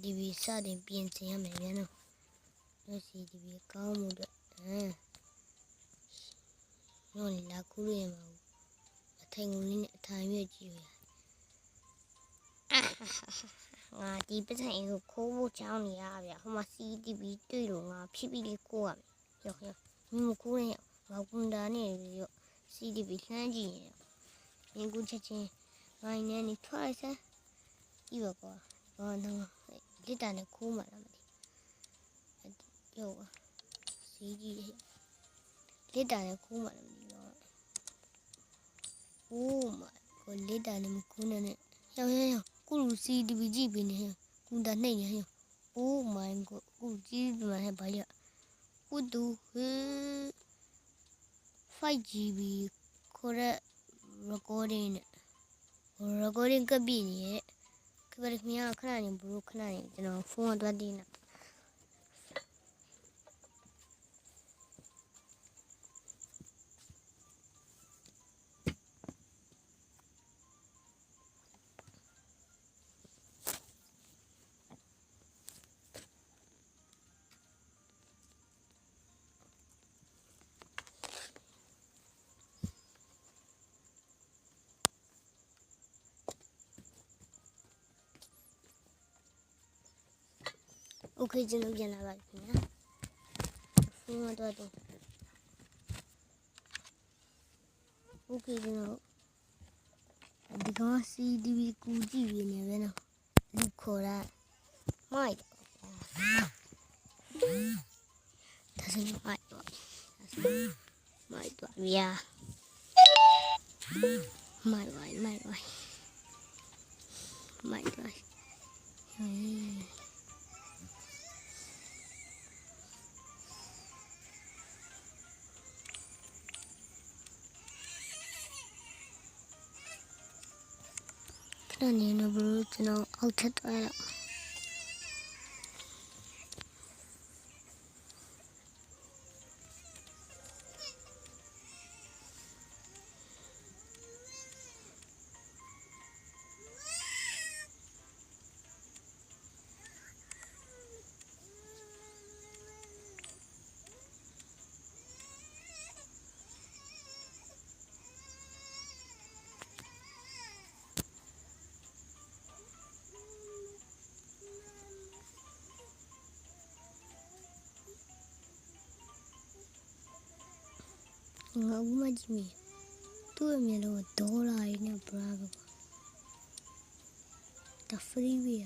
CCTV စတင်ပြင်ဆင်ရမယ်ဗျာနော်တို့ CCTV ကောင်းမှုအတွက်တို့လေလာကူးရမှာအထိုင်ကုန်လေးနဲ့အထိုင်ရွက်ကြည့်ရငါဒီပစံအိမ်ကိုခိုးဖို့ချောင်းနေရဗျာဟိုမှာ CCTV တွေ့လို့ငါဖြည်းဖြည်းလေးခိုးရမယ်ရောက်မခိုးရင်ငါကွန်တာနဲ့ရော CCTV လှမ်းကြည့်ရင်မြင်ကူးချက်ချင်းငိုင်းနေနေထွက်လိုက်စမ်းကြည့်ပါကွာတော့လက်တံနဲ့ခိုးမှလားမသိရောစီးကြီးလက်တံနဲ့ခိုးမှလားမသိတော့အိုးမကိုလက်တံနဲ့မခိုးနဲ့ရောက်ကိုလူ CCTV ကြည့်ပြီးနေကွန်တာနှိမ့်နေအိုးမိုင်းကိုကြည့်မှဟဲ့ဘာရကိုတူ5GB ခေါ်တဲ့ recording ကပ်ပြီးနေရဲ့ခက်ခဏခဏနေဘလို့ခဏနေကျွန်တော်ဖုန်းကတွတ်တင်းတာโอเคကျွန်တော်ပြန်လာပါပြီနော်ဖုန်းကတော့โอเคကျွန်တော်ဒီကောင် CCTV ကူကြည့်ပြီးနေပဲနော်လူခေါ်တာမိုက်ဒါဆိုမိုက်တော့ဗျာမိုက်တော့ခဏနေတော့ဘလို့ကျွန်တော်အောက်ထပ်သွားတော့ငါဦးမကြည့်မိသူ့အမြင်တော့ဒေါ်လာရင်းနဲ့ဘရာဘကွာဒါဖရီးဝေးရ